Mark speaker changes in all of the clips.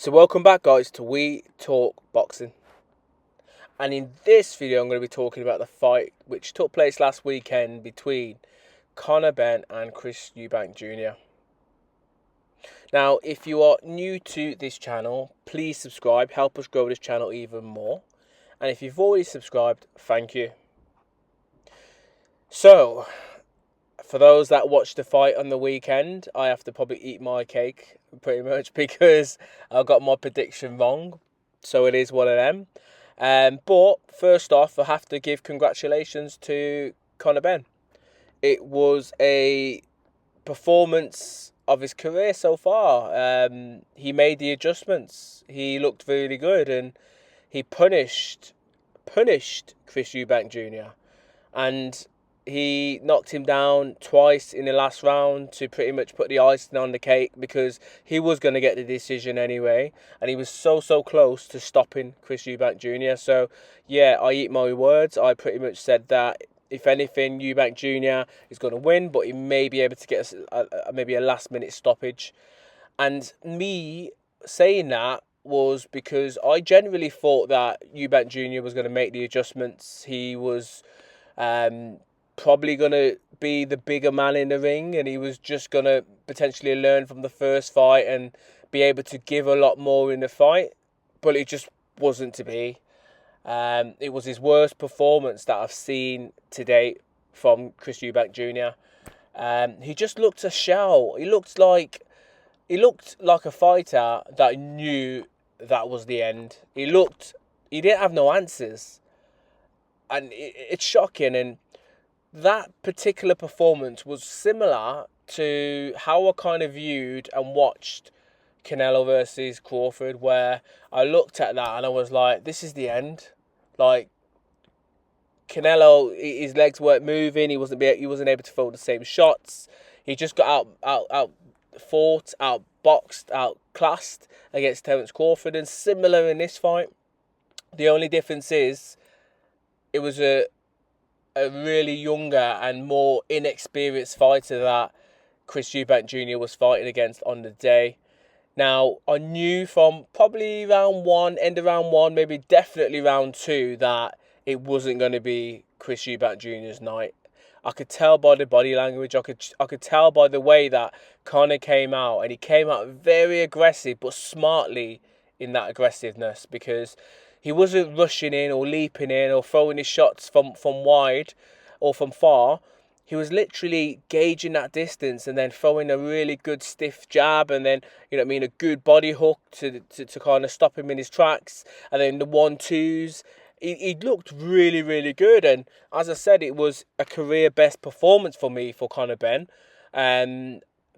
Speaker 1: So welcome back, guys, to We Talk Boxing. And in this video I'm going to be talking about the fight which took place last weekend between Conor Benn and Chris Eubank Jr. Now, if you are new to this channel, please subscribe, help us grow this channel even more. And if you've already subscribed, thank you. So, for those that watched the fight on the weekend, I have to probably eat my cake, pretty much, because I got my prediction wrong. So it is one of them. But first off, I have to give congratulations to Conor Benn. It was a performance of his career so far. He made the adjustments. He looked really good, and he punished Chris Eubank Jr. And he knocked him down twice in the last round to pretty much put the icing on the cake, because he was going to get the decision anyway, and he was so close to stopping Chris Eubank Jr. So yeah, I eat my words. I pretty much said that if anything, Eubank Jr. is going to win, but he may be able to get maybe a last minute stoppage. And me saying that was because I generally thought that Eubank Jr. was going to make the adjustments. He was probably going to be the bigger man in the ring, and he was just going to potentially learn from the first fight and be able to give a lot more in the fight. But it just wasn't to be. It was his worst performance that I've seen to date from Chris Eubank Jr. He just looked a shell. He looked like a fighter that knew that was the end. He didn't have no answers. And it's shocking. And that particular performance was similar to how I kind of viewed and watched Canelo versus Crawford, where I looked at that and I was like, this is the end. Like, Canelo, his legs weren't moving. He wasn't able to throw the same shots. He just got outboxed, outclassed against Terence Crawford. And similar in this fight, the only difference is it was a really younger and more inexperienced fighter that Chris Eubank Jr. was fighting against on the day. Now, I knew from probably round one, end of round one, maybe definitely round two, that it wasn't going to be Chris Eubank Jr.'s night. I could tell by the body language. I could tell by the way that Conor came out, and he came out very aggressive, but smartly in that aggressiveness, because he wasn't rushing in or leaping in or throwing his shots from wide or from far. He was literally gauging that distance and then throwing a really good stiff jab, and then, a good body hook to kind of stop him in his tracks, and then the 1-2s. He looked really, really good, and as I said, it was a career best performance for me for Conor Benn.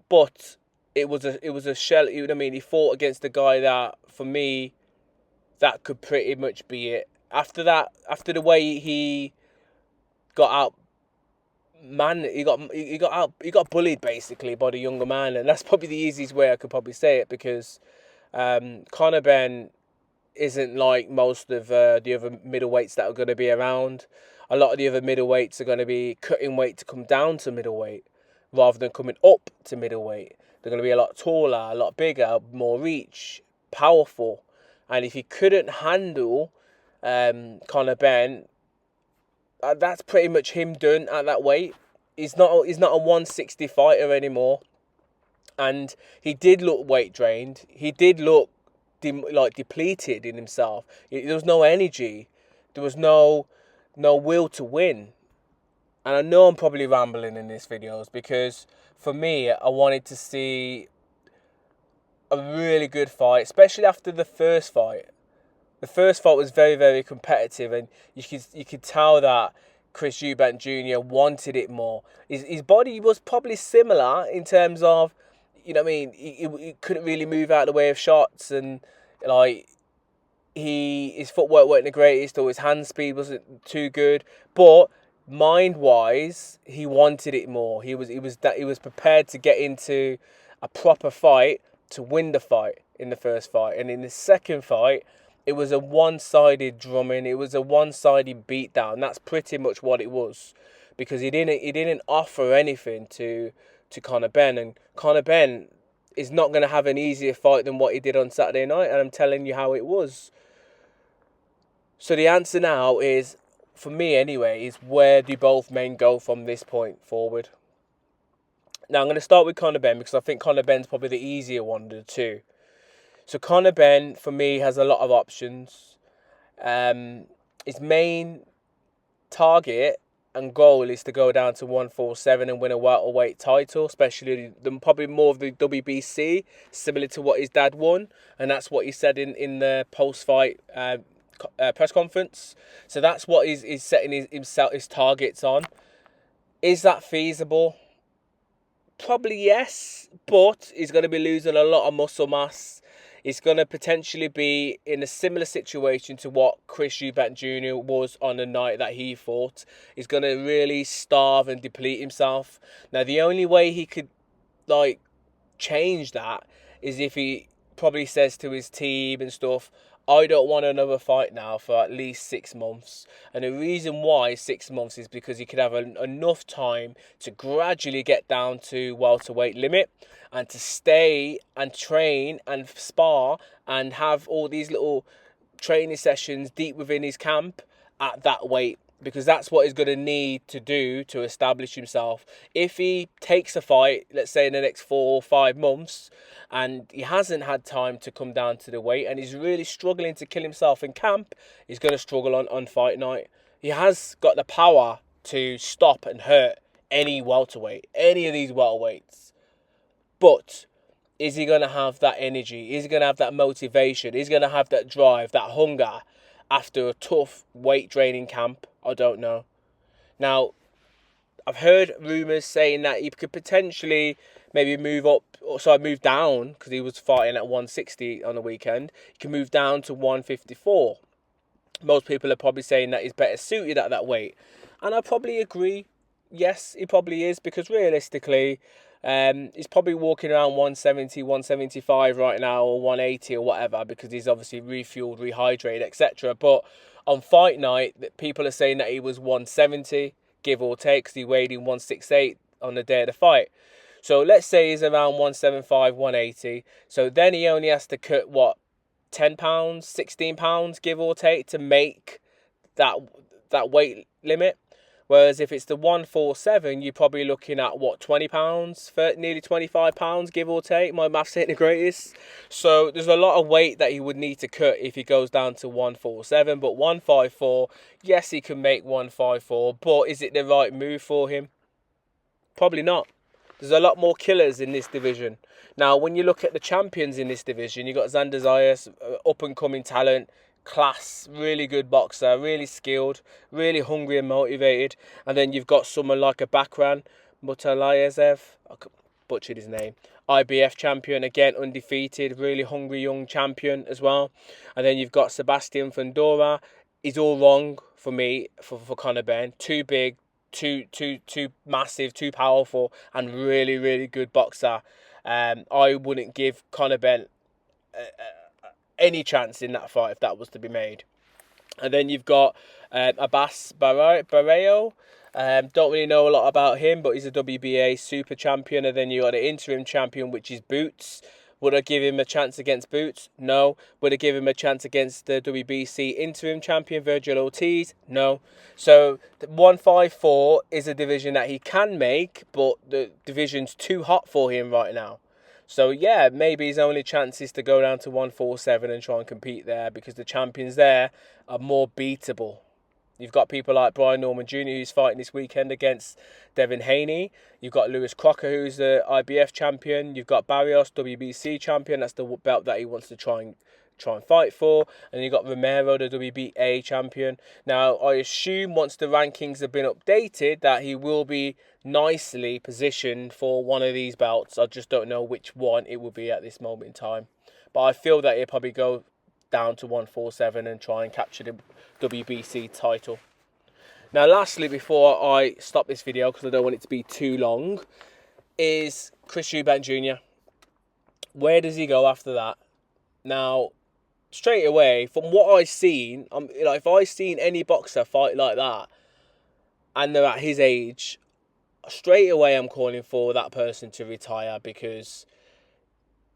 Speaker 1: But it was a shell. He fought against a guy that, for me, that could pretty much be it. After the way he got out, he got bullied basically by the younger man, and that's probably the easiest way I could probably say it, because Conor Benn isn't like most of the other middleweights that are going to be around. A lot of the other middleweights are going to be cutting weight to come down to middleweight rather than coming up to middleweight. They're going to be a lot taller, a lot bigger, more reach, powerful. And if he couldn't handle Conor Benn, that's pretty much him done at that weight. He's not a 160 fighter anymore. And he did look weight drained. He did look depleted in himself. There was no energy. There was no will to win. And I know I'm probably rambling in these videos, because for me, I wanted to see a really good fight, especially after the first fight. The first fight was very, very competitive, and you could tell that Chris Eubank Jr. wanted it more. His body was probably similar in terms of, he couldn't really move out of the way of shots, and his footwork wasn't the greatest, or his hand speed wasn't too good, but mind-wise, he wanted it more. He was prepared to get into a proper fight to win the fight in the first fight. And in the second fight, it was a one-sided drumming. It was a one-sided beatdown. That's pretty much what it was, because he didn't offer anything to Conor Benn. And Conor Benn, is not going to have an easier fight than what he did on Saturday night, and I'm telling you how it was. So the answer now is, for me anyway, is where do both men go from this point forward? Now I'm going to start with Conor Benn because I think Conor Benn's probably the easier one of the two. So Conor Benn, for me, has a lot of options. His main target and goal is to go down to 147 and win a welterweight title, especially probably more of the WBC, similar to what his dad won, and that's what he said in the post-fight press conference. So that's what he's setting his targets on. Is that feasible? Probably yes, but he's going to be losing a lot of muscle mass. He's going to potentially be in a similar situation to what Chris Eubank Jr. was on the night that he fought. He's going to really starve and deplete himself. Now, the only way he could change that is if he probably says to his team and stuff, I don't want another fight now for at least 6 months. And the reason why 6 months is because he could have enough time to gradually get down to welterweight limit and to stay and train and spar and have all these little training sessions deep within his camp at that weight, because that's what he's going to need to do to establish himself. If he takes a fight, let's say in the next 4 or 5 months, and he hasn't had time to come down to the weight, and he's really struggling to kill himself in camp, he's going to struggle on fight night. He has got the power to stop and hurt any welterweight, any of these welterweights. But is he going to have that energy? Is he going to have that motivation? Is he going to have that drive, that hunger after a tough weight training camp? I don't know. Now, I've heard rumours saying that he could potentially maybe move down, because he was fighting at 160 on the weekend. He can move down to 154. Most people are probably saying that he's better suited at that weight. And I probably agree. Yes, he probably is, because realistically, he's probably walking around 170, 175 right now, or 180 or whatever, because he's obviously refueled, rehydrated, etc. But on fight night, people are saying that he was 170, give or take, because he weighed in 168 on the day of the fight. So let's say he's around 175, 180. So then he only has to cut, 10 pounds, 16 pounds, give or take, to make that weight limit. Whereas if it's the 147, you're probably looking at 20 pounds, nearly 25 pounds, give or take. My maths ain't the greatest. So there's a lot of weight that he would need to cut if he goes down to 147. But 154, yes, he can make 154. But is it the right move for him? Probably not. There's a lot more killers in this division. Now, when you look at the champions in this division, you've got Xander Zayas, up-and-coming talent, class, really good boxer, really skilled, really hungry and motivated. And then you've got someone like a Bakran Mutalayev, I butchered his name, IBF champion, again undefeated, really hungry young champion as well. And then you've got Sebastian Fundora. He's all wrong for me, for Conor Benn. Too big, too massive, too powerful, and really, really good boxer. I wouldn't give Conor Benn any chance in that fight if that was to be made. And then you've got Abbas Barreo. Don't really know a lot about him, but he's a WBA super champion. And then you got the interim champion, which is Boots. Would I give him a chance against Boots? No. Would I give him a chance against the WBC interim champion, Virgil Ortiz? No. So the 154 is a division that he can make, but the division's too hot for him right now. So yeah, maybe his only chance is to go down to 147 and try and compete there, because the champions there are more beatable. You've got people like Brian Norman Jr. who's fighting this weekend against Devin Haney. You've got Lewis Crocker, who's the IBF champion. You've got Barrios, WBC champion. That's the belt that he wants to try and fight for. And you've got Romero, the WBA champion. Now, I assume once the rankings have been updated that he will be nicely positioned for one of these belts. I just don't know which one it will be at this moment in time. But I feel that he'll probably go down to 147 and try and capture the WBC title. Now, lastly, before I stop this video, because I don't want it to be too long, is Chris Eubank Jr. Where does he go after that? Now, straight away, from what I've seen, if I've seen any boxer fight like that, and they're at his age, straight away I'm calling for that person to retire, because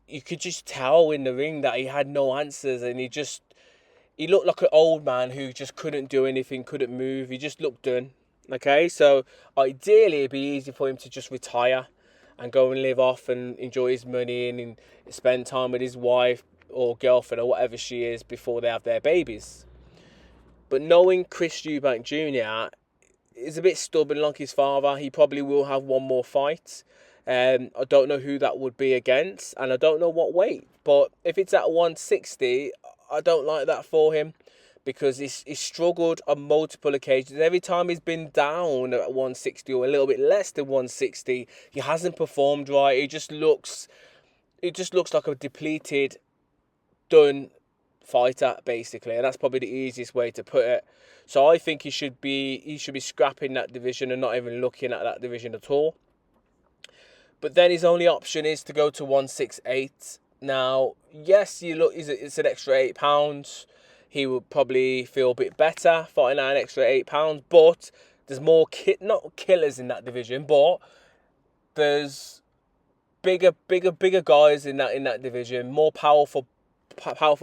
Speaker 1: you could just tell in the ring that he had no answers, and he looked like an old man who just couldn't do anything, couldn't move. He just looked done. Okay, so ideally it'd be easy for him to just retire and go and live off and enjoy his money and spend time with his wife or girlfriend or whatever she is before they have their babies. But knowing Chris Eubank Jr. is a bit stubborn like his father, he probably will have one more fight. I don't know who that would be against, and I don't know what weight. But if it's at 160, I don't like that for him, because he's struggled on multiple occasions. Every time he's been down at 160 or a little bit less than 160, he hasn't performed right. It just looks like a depleted, done fighter, basically, and that's probably the easiest way to put it. So I think he should be scrapping that division and not even looking at that division at all. But then his only option is to go to 168. Now, yes, it's an extra £8. He would probably feel a bit better fighting out an extra £8, but there's more not killers in that division, but there's bigger guys in that division, more powerful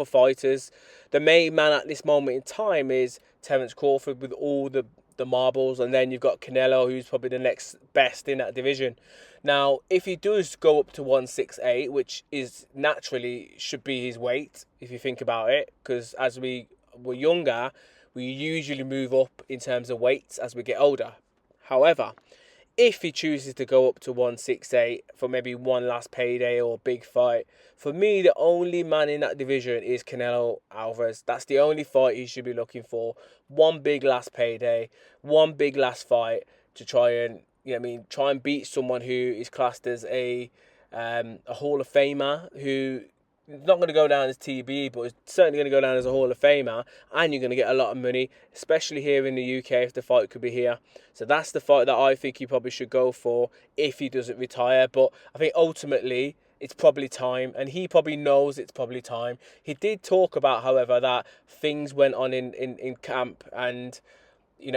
Speaker 1: fighters. The main man at this moment in time is Terence Crawford with all the marbles, and then you've got Canelo, who's probably the next best in that division. Now, if he does go up to 168, which is naturally should be his weight, if you think about it, because as we were younger, we usually move up in terms of weights as we get older. However, if he chooses to go up to 168 for maybe one last payday or big fight, for me, the only man in that division is Canelo Alvarez. That's the only fight he should be looking for. One big last payday, one big last fight to try and, try and beat someone who is classed as a Hall of Famer, who is not going to go down as TBE, but is certainly going to go down as a Hall of Famer, and you're going to get a lot of money, especially here in the UK if the fight could be here. So that's the fight that I think he probably should go for if he doesn't retire. But I think ultimately it's probably time, and he probably knows it's probably time. He did talk about, however, that things went on in camp, and he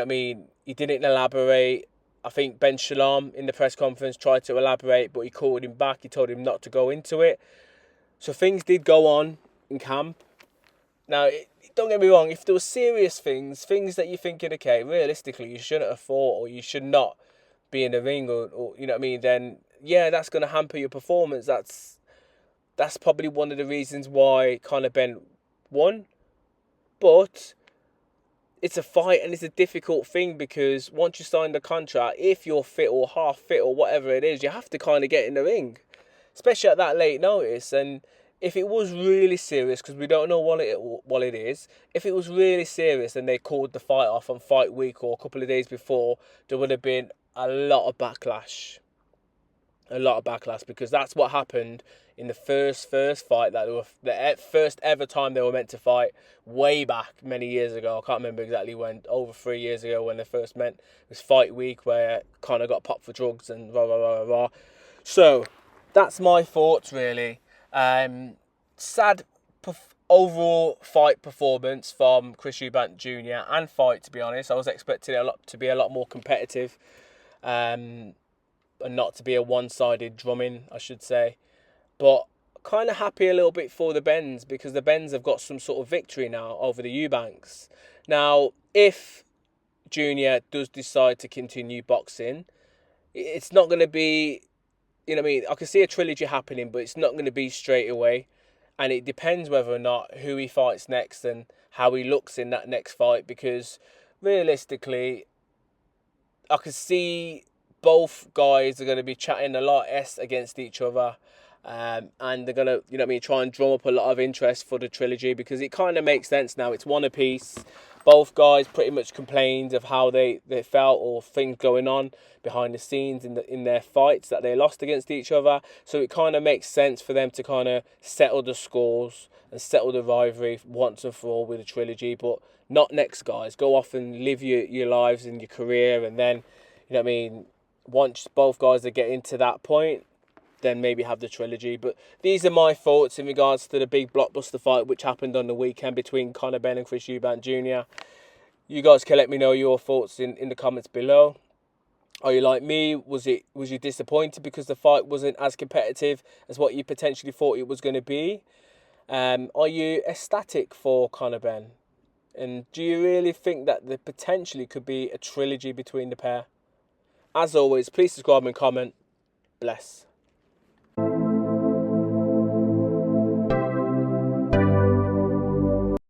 Speaker 1: didn't elaborate. I think Ben Shalom in the press conference tried to elaborate, but he called him back. He told him not to go into it. So things did go on in camp. Now, don't get me wrong, if there were serious things that you're thinking, okay, realistically, you shouldn't have fought, or you should not be in the ring, or then, yeah, that's going to hamper your performance. That's probably one of the reasons why Conor Benn won. But it's a fight, and it's a difficult thing, because once you sign the contract, if you're fit or half fit or whatever it is, you have to kind of get in the ring, especially at that late notice. And if it was really serious, because we don't know what it is, if it was really serious and they called the fight off on fight week or a couple of days before, there would have been a lot of backlash. Because that's what happened in the first fight, the first ever time they were meant to fight, way back many years ago. I can't remember exactly when, over 3 years ago, when they first met. It was fight week where Conor got popped for drugs and rah, rah, rah, rah. So that's my thoughts, really. Sad overall fight performance from Chris Eubank Jr. and fight, to be honest. I was expecting it to be a lot more competitive, and not to be a one-sided drumming, I should say. But kind of happy a little bit for the Benns, because the Benns have got some sort of victory now over the Eubanks. Now, if Junior does decide to continue boxing, it's not going to be, I can see a trilogy happening, but it's not going to be straight away. And it depends whether or not who he fights next and how he looks in that next fight, because realistically, I can see both guys are going to be chatting a lot against each other, and they're going to, try and drum up a lot of interest for the trilogy, because it kind of makes sense now. It's one apiece. Both guys pretty much complained of how they felt, or things going on behind the scenes in their fights that they lost against each other. So it kind of makes sense for them to kind of settle the scores and settle the rivalry once and for all with a trilogy. But not next, guys. Go off and live your lives and your career, and then, once both guys are getting to that point, then maybe have the trilogy. But these are my thoughts in regards to the big blockbuster fight which happened on the weekend between Conor Benn and Chris Eubank Jr. You guys can let me know your thoughts in the comments below. Are you like me? Was you disappointed because the fight wasn't as competitive as what you potentially thought it was going to be? Are you ecstatic for Conor Benn? And do you really think that there potentially could be a trilogy between the pair? As always, please subscribe and comment. Bless.